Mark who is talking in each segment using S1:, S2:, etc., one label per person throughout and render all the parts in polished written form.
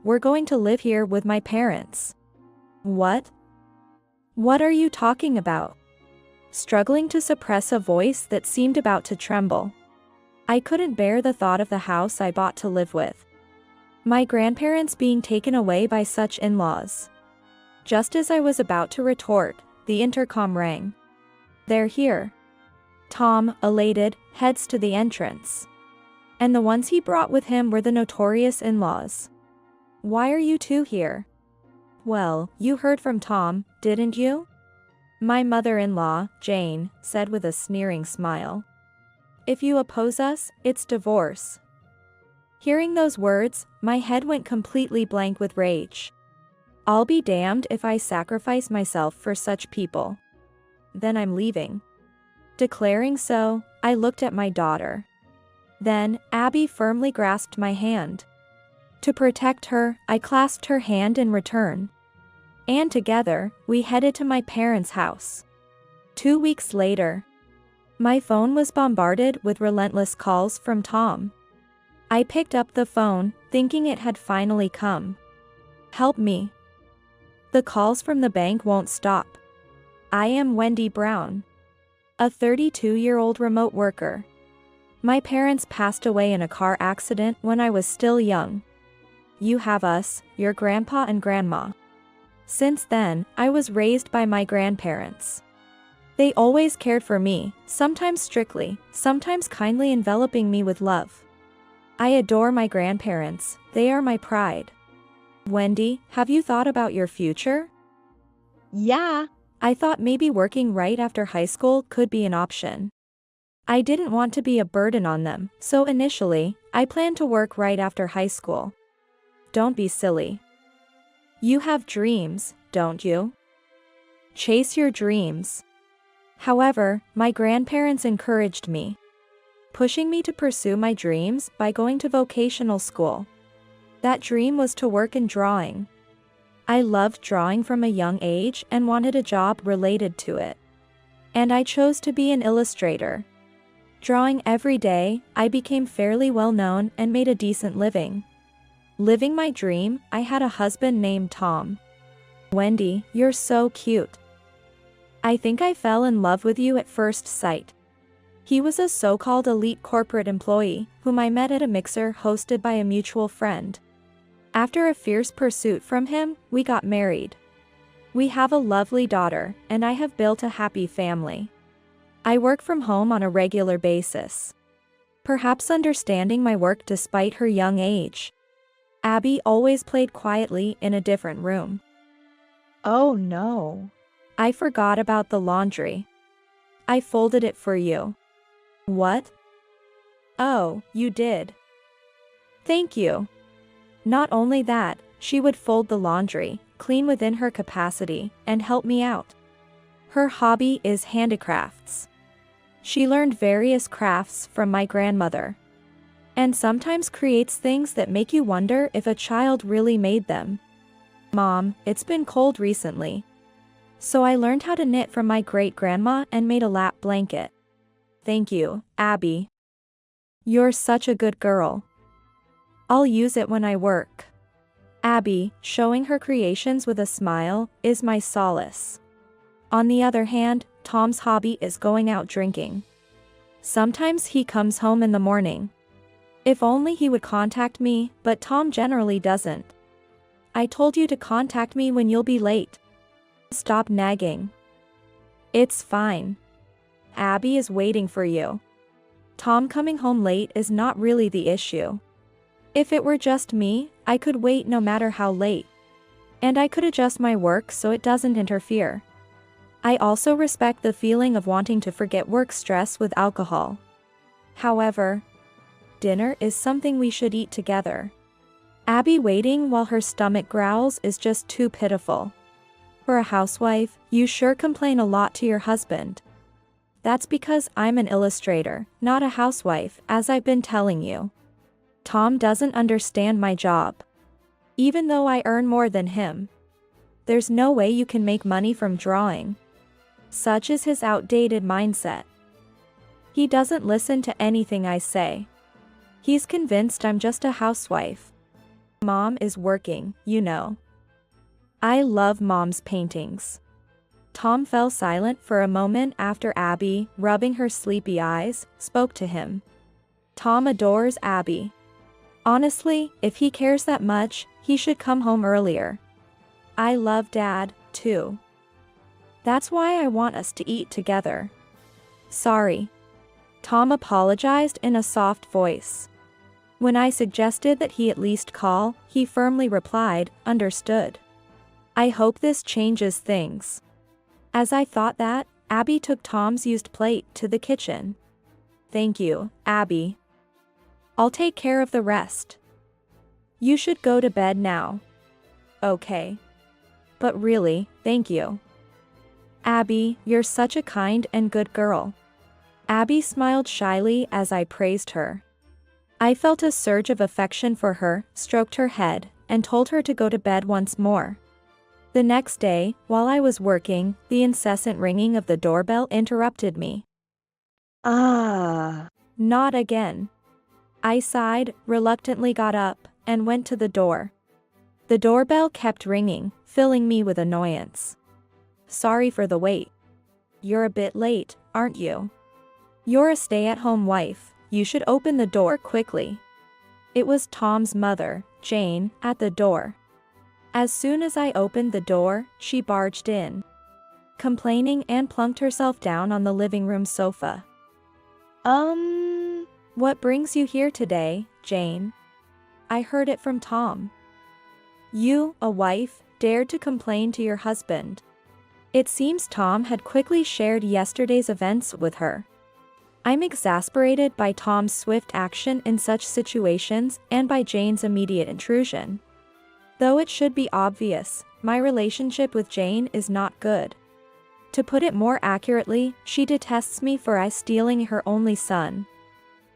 S1: we're going to live here with my parents. What? What are you talking about? Struggling to suppress a voice that seemed about to tremble. I couldn't bear the thought of the house I bought to live with. My grandparents being taken away by such in-laws. Just as I was about to retort, the intercom rang. They're here. Tom, elated, heads to the entrance. And the ones he brought with him were the notorious in-laws. Why are you two here? Well, you heard from Tom, didn't you? My mother-in-law, Jane, said with a sneering smile. If you oppose us, it's divorce. Hearing those words, my head went completely blank with rage. I'll be damned if I sacrifice myself for such people. Then I'm leaving. Declaring so, I looked at my daughter. Then, Abby firmly grasped my hand. To protect her, I clasped her hand in return. And together, we headed to my parents' house. 2 weeks later, my phone was bombarded with relentless calls from Tom. I picked up the phone, thinking it had finally come. Help me. The calls from the bank won't stop. I am Wendy Brown, a 32-year-old remote worker. My parents passed away in a car accident when I was still young. You have us, your grandpa and grandma. Since then, I was raised by my grandparents. They always cared for me, sometimes strictly, sometimes kindly enveloping me with love. I adore my grandparents, they are my pride. Wendy, have you thought about your future?
S2: Yeah.
S1: I thought maybe working right after high school could be an option. I didn't want to be a burden on them, so initially, I planned to work right after high school. Don't be silly. You have dreams, don't you? Chase your dreams. However, my grandparents encouraged me, pushing me to pursue my dreams by going to vocational school. That dream was to work in drawing. I loved drawing from a young age and wanted a job related to it. And I chose to be an illustrator. Drawing every day, I became fairly well known and made a decent living. Living my dream, I had a husband named Tom. Wendy, you're so cute. I think I fell in love with you at first sight. He was a so-called elite corporate employee, whom I met at a mixer hosted by a mutual friend. After a fierce pursuit from him, we got married. We have a lovely daughter, and I have built a happy family. I work from home on a regular basis. Perhaps understanding my work despite her young age, Abby always played quietly in a different room.
S2: Oh no.
S1: I forgot about the laundry. I folded it for you. What? Oh, you did. Thank you. Not only that, she would fold the laundry, clean within her capacity, and help me out. Her hobby is handicrafts. She learned various crafts from my grandmother, and sometimes creates things that make you wonder if a child really made them. Mom, it's been cold recently. So I learned how to knit from my great-grandma and made a lap blanket. Thank you, Abby. You're such a good girl. I'll use it when I work. Abby, showing her creations with a smile, is my solace. On the other hand, Tom's hobby is going out drinking. Sometimes he comes home in the morning. If only he would contact me, but Tom generally doesn't. I told you to contact me when you'll be late. Stop nagging. It's fine. Abby is waiting for you. Tom coming home late is not really the issue. If it were just me, I could wait no matter how late. And I could adjust my work so it doesn't interfere. I also respect the feeling of wanting to forget work stress with alcohol. However, dinner is something we should eat together. Abby waiting while her stomach growls is just too pitiful. For a housewife, you sure complain a lot to your husband. That's because I'm an illustrator, not a housewife, as I've been telling you. Tom doesn't understand my job. Even though I earn more than him, there's no way you can make money from drawing. Such is his outdated mindset. He doesn't listen to anything I say. He's convinced I'm just a housewife. Mom is working, you know. I love Mom's paintings. Tom fell silent for a moment after Abby, rubbing her sleepy eyes, spoke to him. Tom adores Abby. Honestly, if he cares that much, he should come home earlier. I love Dad, too. That's why I want us to eat together. Sorry. Tom apologized in a soft voice. When I suggested that he at least call, he firmly replied, "Understood." I hope this changes things. As I thought that, Abby took Tom's used plate to the kitchen. Thank you, Abby. I'll take care of the rest. You should go to bed now. Okay. But really, thank you. Abby, you're such a kind and good girl. Abby smiled shyly as I praised her. I felt a surge of affection for her, stroked her head, and told her to go to bed once more. The next day, while I was working, the incessant ringing of the doorbell interrupted me. Not again. I sighed, reluctantly got up, and went to the door. The doorbell kept ringing, filling me with annoyance. Sorry for the wait. You're a bit late, aren't you? You're a stay-at-home wife, you should open the door quickly. It was Tom's mother, Jane, at the door. As soon as I opened the door, she barged in, complaining, and plunked herself down on the living room sofa. What brings you here today, Jane? I heard it from Tom. You, a wife, dared to complain to your husband. It seems Tom had quickly shared yesterday's events with her. I'm exasperated by Tom's swift action in such situations and by Jane's immediate intrusion. Though it should be obvious, my relationship with Jane is not good. To put it more accurately, she detests me for stealing her only son.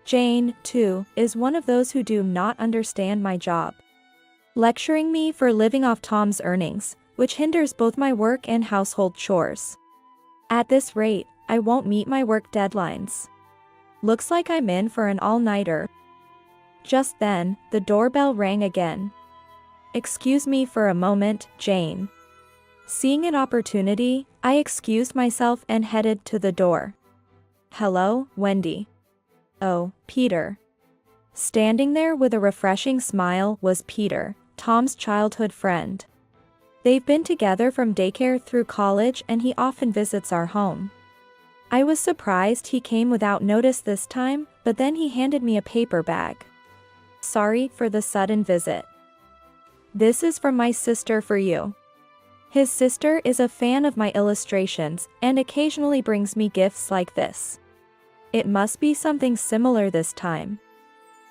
S1: Jane, too, is one of those who do not understand my job, lecturing me for living off Tom's earnings, which hinders both my work and household chores. At this rate, I won't meet my work deadlines. Looks like I'm in for an all-nighter. Just then, the doorbell rang again. Excuse me for a moment, Jane. Seeing an opportunity, I excused myself and headed to the door. Hello, Wendy. Oh, Peter. Standing there with a refreshing smile was Peter, Tom's childhood friend. They've been together from daycare through college and he often visits our home. I was surprised he came without notice this time, but then he handed me a paper bag. Sorry for the sudden visit. This is from my sister for you. His sister is a fan of my illustrations and occasionally brings me gifts like this. It must be something similar this time.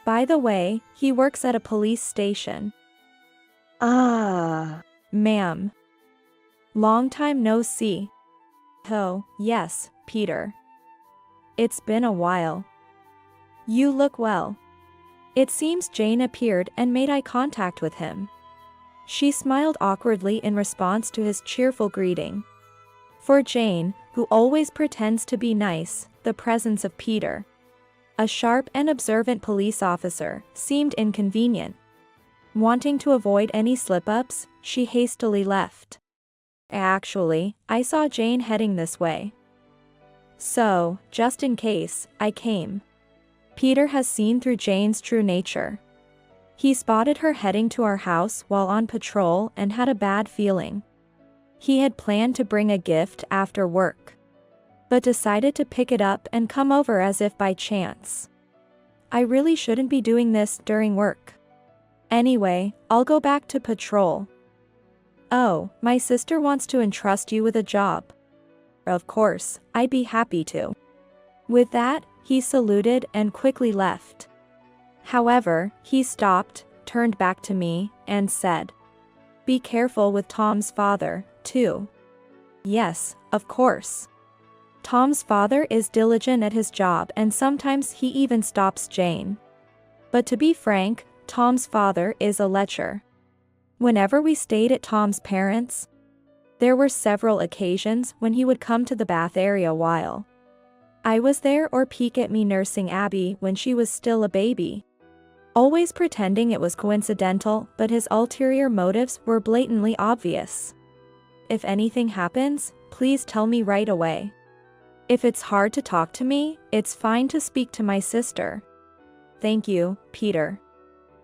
S1: By the way, he works at a police station. Ma'am. Long time no see. Oh, yes, Peter. It's been a while. You look well. It seems Jane appeared and made eye contact with him. She smiled awkwardly in response to his cheerful greeting. For Jane, who always pretends to be nice, the presence of Peter, a sharp and observant police officer, seemed inconvenient. Wanting to avoid any slip-ups, she hastily left. Actually, I saw Jane heading this way. So, just in case, I came. Peter has seen through Jane's true nature. He spotted her heading to our house while on patrol and had a bad feeling. He had planned to bring a gift after work, but decided to pick it up and come over as if by chance. I really shouldn't be doing this during work. Anyway, I'll go back to patrol. Oh, my sister wants to entrust you with a job. Of course, I'd be happy to. With that, he saluted and quickly left. However, he stopped, turned back to me, and said, "Be careful with Tom's father, too." Yes, of course. Tom's father is diligent at his job and sometimes he even stops Jane. But to be frank, Tom's father is a lecher. Whenever we stayed at Tom's parents', there were several occasions when he would come to the bath area while I was there or peek at me nursing Abby when she was still a baby. always pretending it was coincidental, but his ulterior motives were blatantly obvious. If anything happens, please tell me right away. If it's hard to talk to me, it's fine to speak to my sister. Thank you, Peter.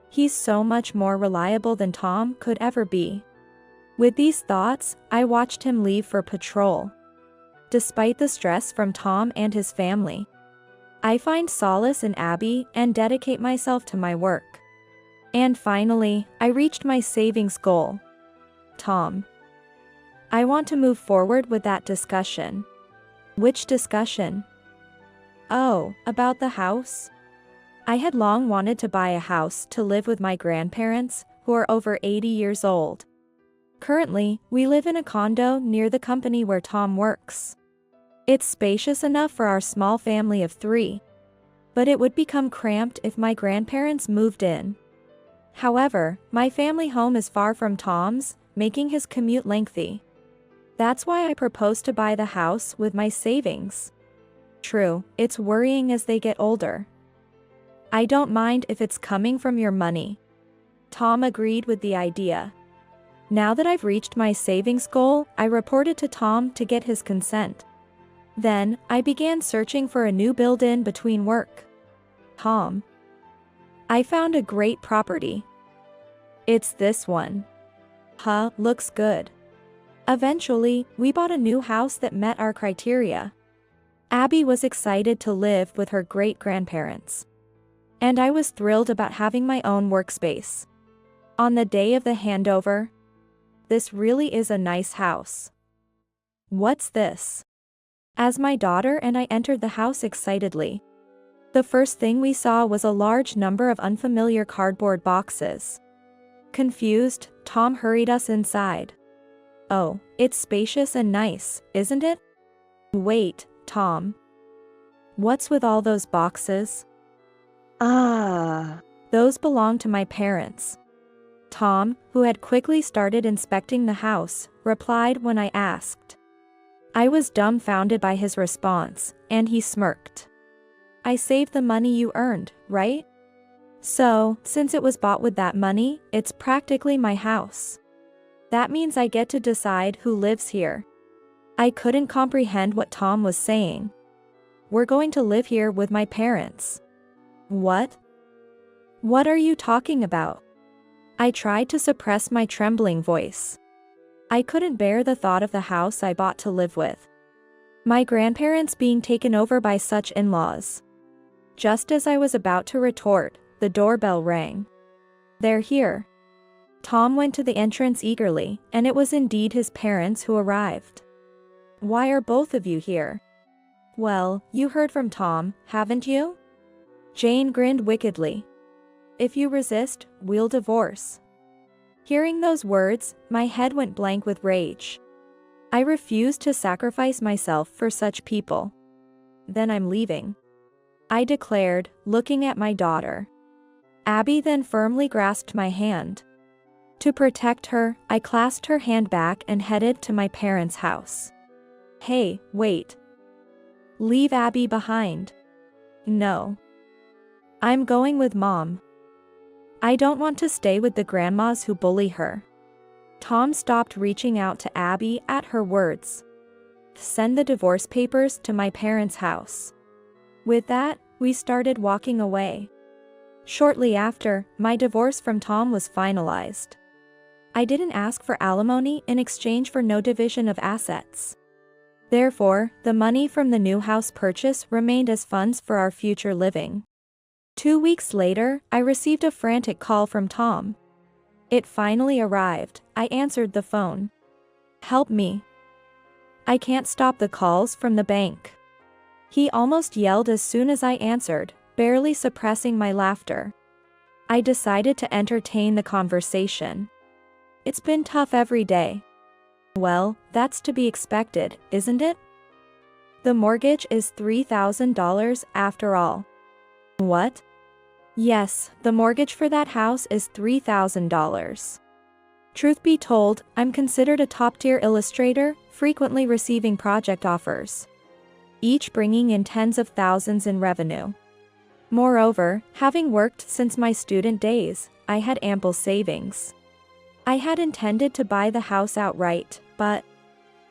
S1: He's so much more reliable than Tom could ever be. With these thoughts, I watched him leave for patrol. Despite the stress from Tom and his family, I find solace in Abby and dedicate myself to my work. And finally, I reached my savings goal. Tom. I want to move forward with that discussion. Which discussion? Oh, about the house? I had long wanted to buy a house to live with my grandparents, who are over 80 years old. Currently, we live in a condo near the company where Tom works. It's spacious enough for our small family of 3. But it would become cramped if my grandparents moved in. However, my family home is far from Tom's, making his commute lengthy. That's why I proposed to buy the house with my savings. True, it's worrying as they get older. I don't mind if it's coming from your money. Tom agreed with the idea. Now that I've reached my savings goal, I reported to Tom to get his consent. Then, I began searching for a new build-in between work. Tom. I found a great property. It's this one. Huh, looks good. Eventually, we bought a new house that met our criteria. Abby was excited to live with her great-grandparents. And I was thrilled about having my own workspace. On the day of the handover, this really is a nice house. What's this? As my daughter and I entered the house excitedly, the first thing we saw was a large number of unfamiliar cardboard boxes. Confused, Tom hurried us inside. Oh, it's spacious and nice, isn't it? Wait, Tom. What's with all those boxes? Those belong to my parents. Tom, who had quickly started inspecting the house, replied when I asked. I was dumbfounded by his response, and he smirked. I saved the money you earned, right? So, since it was bought with that money, it's practically my house. That means I get to decide who lives here. I couldn't comprehend what Tom was saying. We're going to live here with my parents. What? What are you talking about? I tried to suppress my trembling voice. I couldn't bear the thought of the house I bought to live with. My grandparents being taken over by such in-laws. Just as I was about to retort, the doorbell rang. They're here. Tom went to the entrance eagerly, and it was indeed his parents who arrived. Why are both of you here? Well, you heard from Tom, haven't you? Jane grinned wickedly. If you resist, we'll divorce. Hearing those words, my head went blank with rage. I refused to sacrifice myself for such people. Then I'm leaving, I declared, looking at my daughter. Abby then firmly grasped my hand. To protect her, I clasped her hand back and headed to my parents' house. Hey, wait. Leave Abby behind. No. I'm going with Mom. I don't want to stay with the grandmas who bully her. Tom stopped reaching out to Abby at her words. Send the divorce papers to my parents' house. With that, we started walking away. Shortly after, my divorce from Tom was finalized. I didn't ask for alimony in exchange for no division of assets. Therefore, the money from the new house purchase remained as funds for our future living. 2 weeks later, I received a frantic call from Tom. It finally arrived. I answered the phone. Help me. I can't stop the calls from the bank. He almost yelled as soon as I answered, barely suppressing my laughter. I decided to entertain the conversation. It's been tough every day. Well, that's to be expected, isn't it? The mortgage is $3,000 after all. What? Yes, the mortgage for that house is $3,000. Truth be told, I'm considered a top-tier illustrator, frequently receiving project offers, each bringing in tens of thousands in revenue. Moreover, having worked since my student days, I had ample savings. I had intended to buy the house outright, but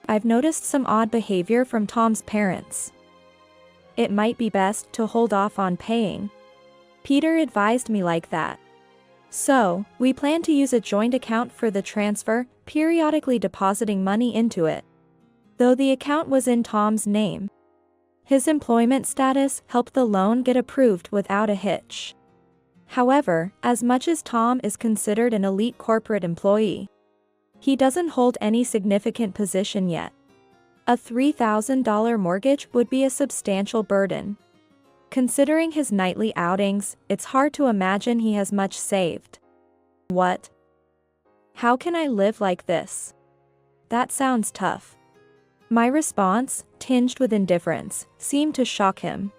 S1: I've noticed some odd behavior from Tom's parents. It might be best to hold off on paying. Peter advised me like that. So, we plan to use a joint account for the transfer, periodically depositing money into it. Though the account was in Tom's name, his employment status helped the loan get approved without a hitch. However, as much as Tom is considered an elite corporate employee, he doesn't hold any significant position yet. A $3,000 mortgage would be a substantial burden. Considering his nightly outings, it's hard to imagine he has much saved. What? How can I live like this? That sounds tough. My response, tinged with indifference, seemed to shock him.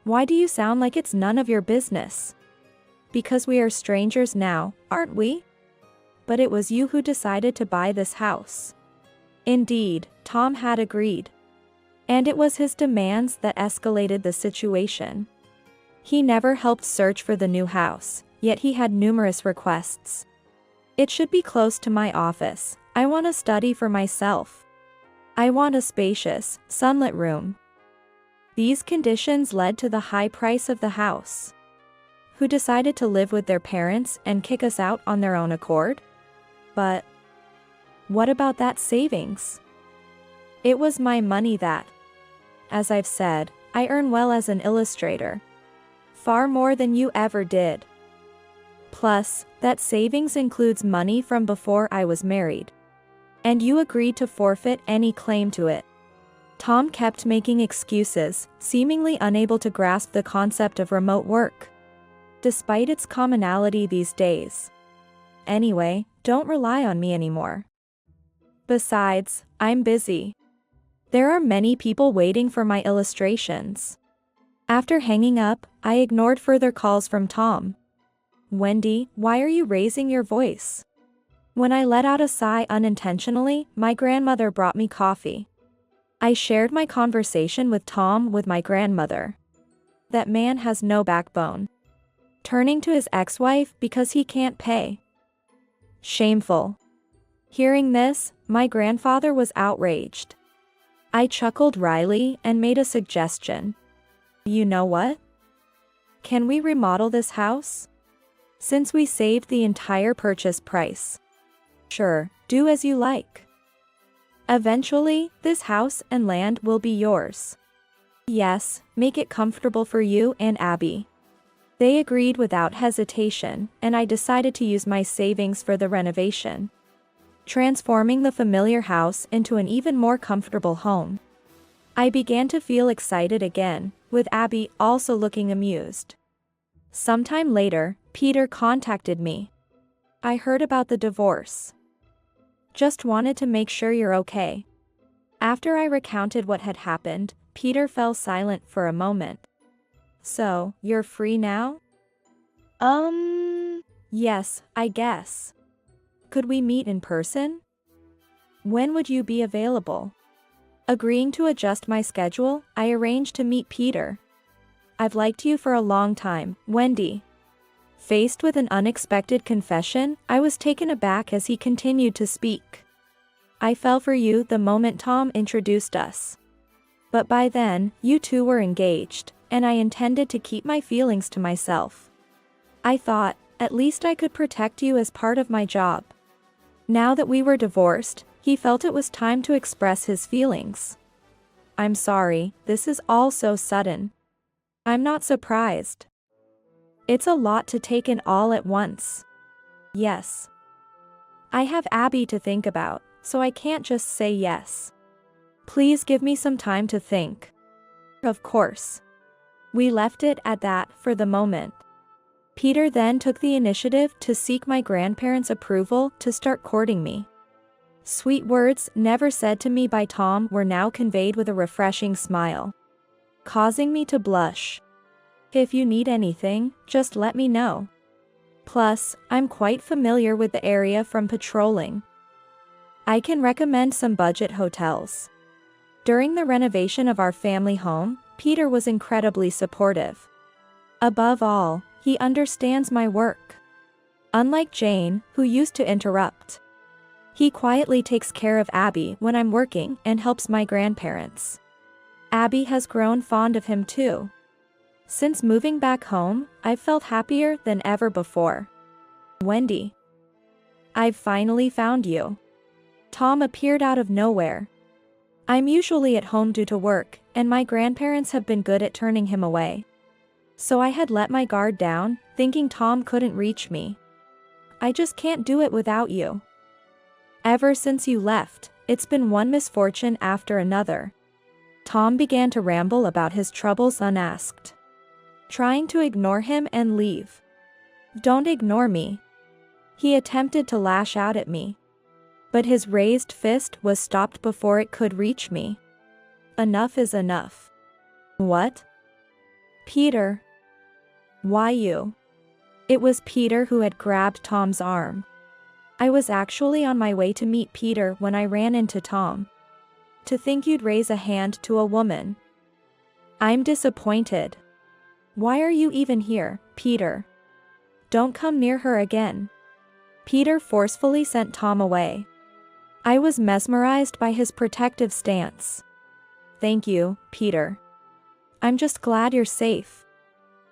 S1: Why do you sound like it's none of your business? Because we are strangers now, aren't we? But it was you who decided to buy this house. Indeed, Tom had agreed. And it was his demands that escalated the situation. He never helped search for the new house, yet he had numerous requests. It should be close to my office. I want a study for myself. I want a spacious, sunlit room. These conditions led to the high price of the house. Who decided to live with their parents and kick us out on their own accord? But what about that savings? It was my money that, as I've said, I earn well as an illustrator. Far more than you ever did. Plus, that savings includes money from before I was married. And you agreed to forfeit any claim to it. Tom kept making excuses, seemingly unable to grasp the concept of remote work, despite its commonality these days. Anyway, don't rely on me anymore. Besides, I'm busy. There are many people waiting for my illustrations. After hanging up, I ignored further calls from Tom. Wendy, why are you raising your voice? When I let out a sigh unintentionally, my grandmother brought me coffee. I shared my conversation with Tom with my grandmother. That man has no backbone. Turning to his ex-wife because he can't pay. Shameful. Hearing this, my grandfather was outraged. I chuckled wryly and made a suggestion. You know what? Can we remodel this house? Since we saved the entire purchase price. Sure, do as you like. Eventually, this house and land will be yours. Yes, make it comfortable for you and Abby. They agreed without hesitation, and I decided to use my savings for the renovation, transforming the familiar house into an even more comfortable home. I began to feel excited again, with Abby also looking amused. Sometime later, Peter contacted me. I heard about the divorce. Just wanted to make sure you're okay. After I recounted what had happened, Peter fell silent for a moment. So, you're free now? Yes, I guess. Could we meet in person? When would you be available? Agreeing to adjust my schedule, I arranged to meet Peter. I've liked you for a long time, Wendy. Faced with an unexpected confession, I was taken aback as he continued to speak. I fell for you the moment Tom introduced us. But by then, you two were engaged, and I intended to keep my feelings to myself. I thought, at least I could protect you as part of my job. Now that we were divorced, he felt it was time to express his feelings. I'm sorry, this is all so sudden. I'm not surprised. It's a lot to take in all at once. Yes. I have Abby to think about, so I can't just say yes. Please give me some time to think. Of course. We left it at that for the moment. Peter then took the initiative to seek my grandparents' approval to start courting me. Sweet words never said to me by Tom were now conveyed with a refreshing smile, causing me to blush. If you need anything, just let me know. Plus, I'm quite familiar with the area from patrolling. I can recommend some budget hotels. During the renovation of our family home, Peter was incredibly supportive. Above all, he understands my work. Unlike Jane, who used to interrupt. He quietly takes care of Abby when I'm working and helps my grandparents. Abby has grown fond of him too. Since moving back home, I've felt happier than ever before. Wendy. I've finally found you. Tom appeared out of nowhere. I'm usually at home due to work, and my grandparents have been good at turning him away. So I had let my guard down, thinking Tom couldn't reach me. I just can't do it without you. Ever since you left, it's been one misfortune after another. Tom began to ramble about his troubles unasked. Trying to ignore him and leave. Don't ignore me. He attempted to lash out at me. But his raised fist was stopped before it could reach me. Enough is enough. What? Peter. Why you? It was Peter who had grabbed Tom's arm. I was actually on my way to meet Peter when I ran into Tom. To think you'd raise a hand to a woman. I'm disappointed. Why are you even here, Peter? Don't come near her again. Peter forcefully sent Tom away. I was mesmerized by his protective stance. Thank you, Peter. I'm just glad you're safe.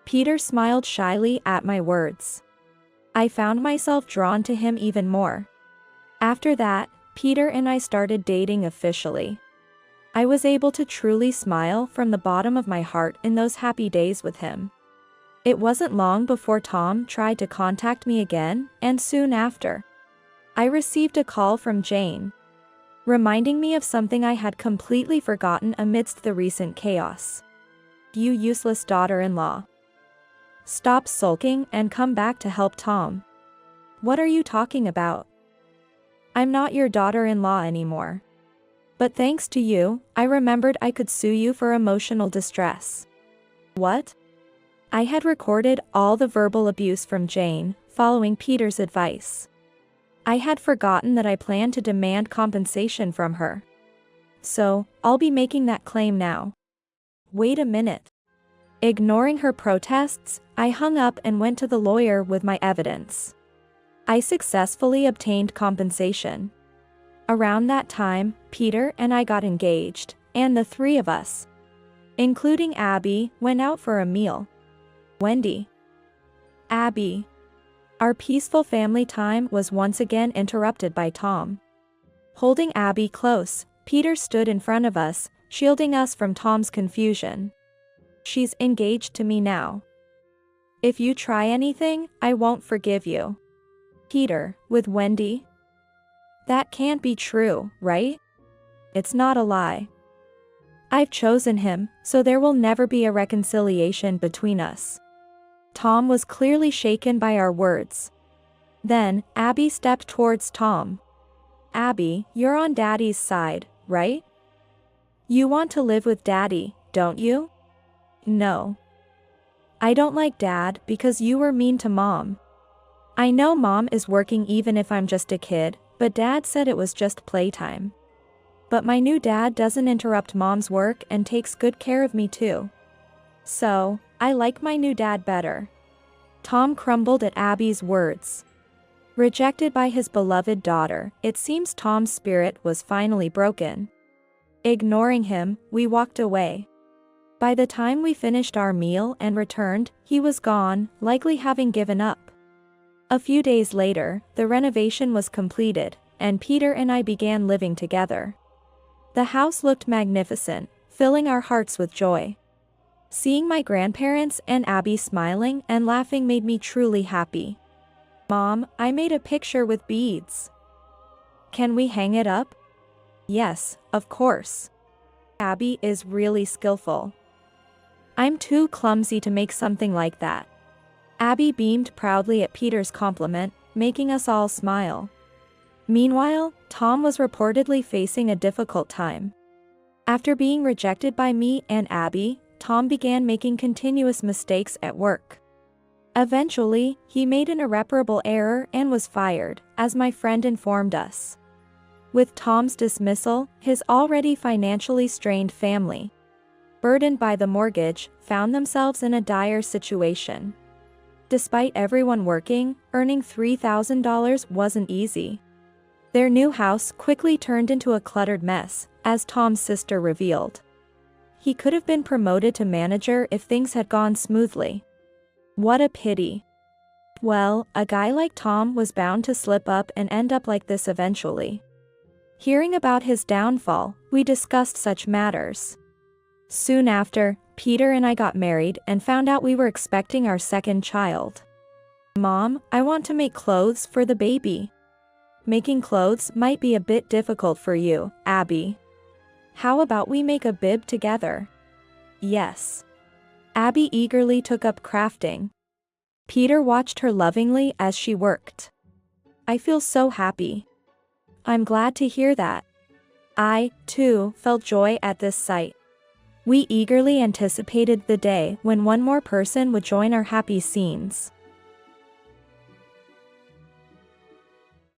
S1: Peter smiled shyly at my words. I found myself drawn to him even more. After that, Peter and I started dating officially. I was able to truly smile from the bottom of my heart in those happy days with him. It wasn't long before Tom tried to contact me again, and soon after, I received a call from Jane, reminding me of something I had completely forgotten amidst the recent chaos. You useless daughter-in-law. Stop sulking and come back to help Tom. What are you talking about? I'm not your daughter-in-law anymore. But thanks to you, I remembered I could sue you for emotional distress. What? I had recorded all the verbal abuse from Jane, following Peter's advice. I had forgotten that I planned to demand compensation from her. So, I'll be making that claim now. Wait a minute. Ignoring her protests, I hung up and went to the lawyer with my evidence. I successfully obtained compensation. Around that time, Peter and I got engaged, and the three of us, including Abby, went out for a meal. Wendy. Abby. Our peaceful family time was once again interrupted by Tom. Holding Abby close, Peter stood in front of us, shielding us from Tom's confusion. She's engaged to me now. If you try anything, I won't forgive you. Peter, with Wendy? That can't be true, right? It's not a lie. I've chosen him, so there will never be a reconciliation between us. Tom was clearly shaken by our words. Then, Abby stepped towards Tom. Abby, you're on Daddy's side, right? You want to live with Daddy, don't you? No. I don't like Dad because you were mean to Mom. I know Mom is working even if I'm just a kid, but Dad said it was just playtime. But my new dad doesn't interrupt Mom's work and takes good care of me too. So, I like my new dad better. Tom crumbled at Abby's words. Rejected by his beloved daughter, it seems Tom's spirit was finally broken. Ignoring him, we walked away. By the time we finished our meal and returned, he was gone, likely having given up. A few days later, the renovation was completed, and Peter and I began living together. The house looked magnificent, filling our hearts with joy. Seeing my grandparents and Abby smiling and laughing made me truly happy. Mom, I made a picture with beads. Can we hang it up? Yes, of course. Abby is really skillful. I'm too clumsy to make something like that. Abby beamed proudly at Peter's compliment, making us all smile. Meanwhile, Tom was reportedly facing a difficult time. After being rejected by me and Abby, Tom began making continuous mistakes at work. Eventually, he made an irreparable error and was fired, as my friend informed us. With Tom's dismissal, his already financially strained family burdened by the mortgage, found themselves in a dire situation. Despite everyone working, earning $3,000 wasn't easy. Their new house quickly turned into a cluttered mess, as Tom's sister revealed. He could have been promoted to manager if things had gone smoothly. What a pity. Well, a guy like Tom was bound to slip up and end up like this eventually. Hearing about his downfall, we discussed such matters. Soon after, Peter and I got married and found out we were expecting our second child. Mom, I want to make clothes for the baby. Making clothes might be a bit difficult for you, Abby. How about we make a bib together? Yes. Abby eagerly took up crafting. Peter watched her lovingly as she worked. I feel so happy. I'm glad to hear that. I, too, felt joy at this sight. We eagerly anticipated the day when one more person would join our happy scenes.